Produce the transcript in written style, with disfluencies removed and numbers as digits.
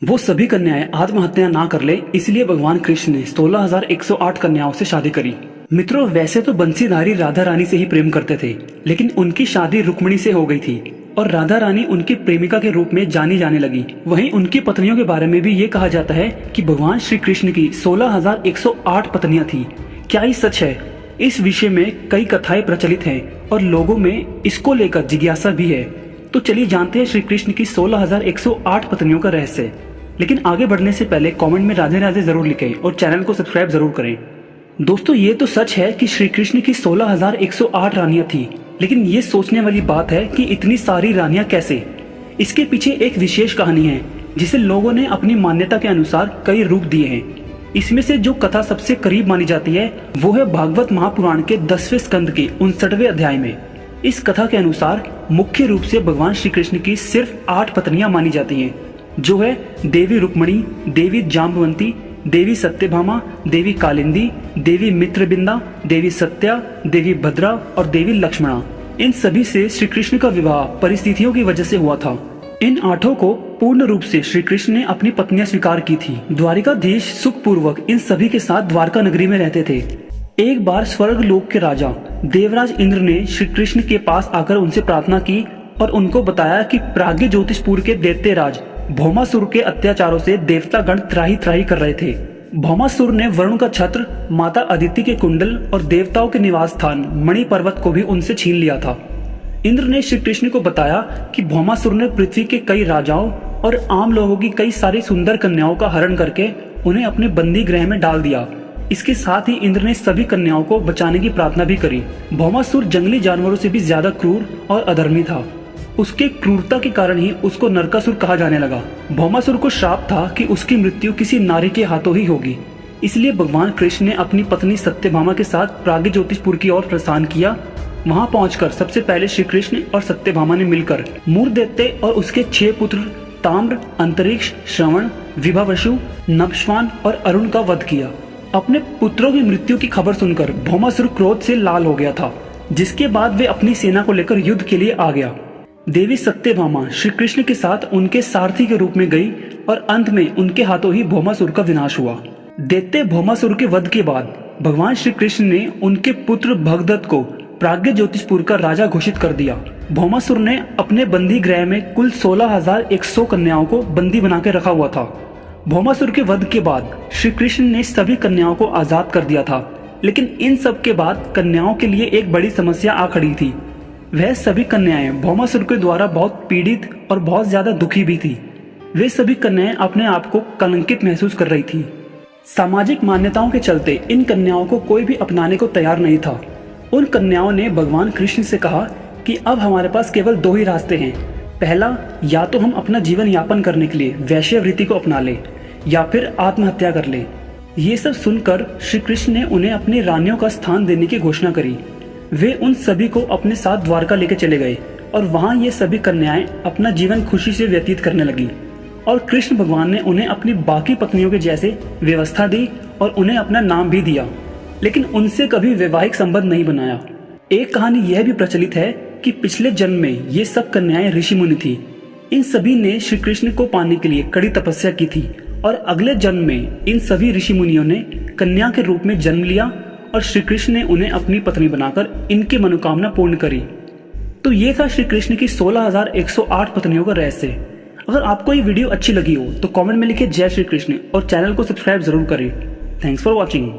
वो सभी कन्याएं आत्महत्या ना कर ले, इसलिए भगवान कृष्ण ने 16,108 कन्याओं से शादी करी। मित्रों, वैसे तो बंसीधारी राधा रानी से ही प्रेम करते थे, लेकिन उनकी शादी रुक्मिणी से हो गई थी और राधा रानी उनकी प्रेमिका के रूप में जानी जाने लगी। वहीं उनकी पत्नियों के बारे में भी ये कहा जाता है कि भगवान श्री कृष्ण की 16,108 पत्नियां थी। क्या ये सच है? इस विषय में कई कथाएं प्रचलित हैं और लोगों में इसको लेकर जिज्ञासा भी है। तो चलिए जानते हैं श्री कृष्ण की 16,108 पत्नियों का रहस्य। लेकिन आगे बढ़ने से पहले कमेंट में राधे राधे जरूर लिखें और चैनल को सब्सक्राइब जरूर करें। दोस्तों, ये तो सच है कि श्री कृष्ण की 16,108 रानियां थी, लेकिन ये सोचने वाली बात है कि इतनी सारी रानियां कैसे। इसके पीछे एक विशेष कहानी है जिसे लोगों ने अपनी मान्यता के अनुसार कई रूप दिए हैं। इसमें से जो कथा सबसे करीब मानी जाती है वो है भागवत महापुराण के 10वें स्कंद के 59वें अध्याय में। इस कथा के अनुसार मुख्य रूप से भगवान श्री कृष्ण की सिर्फ 8 पत्नियां मानी जाती हैं, जो है देवी रुक्मिणी, देवी जाम्बवंती, देवी सत्यभामा, देवी कालिंदी, देवी मित्रबिंदा, देवी सत्या, देवी भद्रा और देवी लक्ष्मणा। इन सभी से श्री कृष्ण का विवाह परिस्थितियों की वजह से हुआ था। इन 8 को पूर्ण रूप से श्री कृष्ण ने अपनी पत्नियां स्वीकार की थी। द्वारिकाधीश सुखपूर्वक इन सभी के साथ द्वारका नगरी में रहते थे। एक बार स्वर्ग लोक के राजा देवराज इंद्र ने श्री कृष्ण के पास आकर उनसे प्रार्थना की और उनको बताया कि प्राग्ञ ज्योतिषपुर के दैत्यराज भौमासुर के अत्याचारों से देवतागण त्राही त्राही कर रहे थे। भौमासुर ने वरुण का छत्र, माता अदिति के कुंडल और देवताओं के निवास स्थान मणि पर्वत को भी उनसे छीन लिया था। इंद्र ने श्री कृष्ण को बताया कि भौमासुर ने पृथ्वी के कई राजाओं और आम लोगों की कई सारी सुंदर कन्याओं का हरण करके उन्हें अपने बंदी गृह में डाल दिया। इसके साथ ही इंद्र ने सभी कन्याओं को बचाने की प्रार्थना भी करी। भौमासुर जंगली जानवरों से भी ज्यादा क्रूर और अधर्मी था। उसके क्रूरता के कारण ही उसको नरकासुर कहा जाने लगा। भौमासुर को श्राप था कि उसकी मृत्यु किसी नारी के हाथों ही होगी। इसलिए भगवान कृष्ण ने अपनी पत्नी सत्यभामा के साथ प्राग्ञ ज्योतिषपुर की ओर प्रस्थान किया। वहां पहुंचकर सबसे पहले श्री कृष्ण और सत्यभामा ने मिलकर मूर्दैत्य और उसके 6 पुत्र ताम्र, अंतरिक्ष, श्रवण, विभावशु, नभश्वान और अरुण का वध किया। अपने पुत्रों की मृत्यु की खबर सुनकर भौमासुर क्रोध से लाल हो गया था, जिसके बाद वे अपनी सेना को लेकर युद्ध के लिए आ गया। देवी सत्यभामा श्री कृष्ण के साथ उनके सारथी के रूप में गई और अंत में उनके हाथों ही भौमासुर का विनाश हुआ। दैत्य भौमासुर के वध के बाद भगवान श्री कृष्ण ने उनके पुत्र भगदत्त को प्राग्ञ ज्योतिषपुर का राजा घोषित कर दिया। भौमासुर ने अपने बंदी गृह में कुल 16,100 कन्याओं को बंदी बना के रखा हुआ था। भौमासुर के वध के बाद श्री कृष्ण ने सभी कन्याओं को आजाद कर दिया था, लेकिन इन सब के बाद कन्याओं के लिए एक बड़ी समस्या आ खड़ी थी। वह सभी कन्याएं भौमासुर के द्वारा बहुत पीड़ित और बहुत ज्यादा दुखी भी थी। वे सभी कन्याएं अपने आप को कलंकित महसूस कर रही थी। सामाजिक मान्यताओं के चलते इन कन्याओं को कोई भी अपनाने को तैयार नहीं था। उन कन्याओं ने भगवान कृष्ण से कहा कि अब हमारे पास केवल 2 ही रास्ते हैं। पहला, या तो हम अपना जीवन यापन करने के लिए वैश्यवृत्ति को अपना ले या फिर आत्महत्या कर ले। ये सब सुनकर श्री कृष्ण ने उन्हें अपनी रानियों का स्थान देने की घोषणा करी। वे उन सभी को अपने साथ द्वारका लेकर चले गए और वहां ये सभी कन्याएं अपना जीवन खुशी से व्यतीत करने लगी और कृष्ण भगवान ने उन्हें अपनी बाकी पत्नियों के जैसे व्यवस्था दी और उन्हें अपना नाम भी दिया, लेकिन उनसे कभी वैवाहिक संबंध नहीं बनाया। एक कहानी यह भी प्रचलित है कि पिछले जन्म में ये सब कन्याएं ऋषि मुनि थी। इन सभी ने श्री कृष्ण को पाने के लिए कड़ी तपस्या की थी और अगले जन्म में इन सभी ऋषि मुनियों ने कन्या के रूप में जन्म लिया और श्री कृष्ण ने उन्हें अपनी पत्नी बनाकर इनकी मनोकामना पूर्ण करी। तो ये था श्री कृष्ण की 16,108 पत्नियों का रहस्य। अगर आपको ये वीडियो अच्छी लगी हो तो कमेंट में लिखिए जय श्री कृष्ण और चैनल को सब्सक्राइब जरूर करें। Thanks for watching.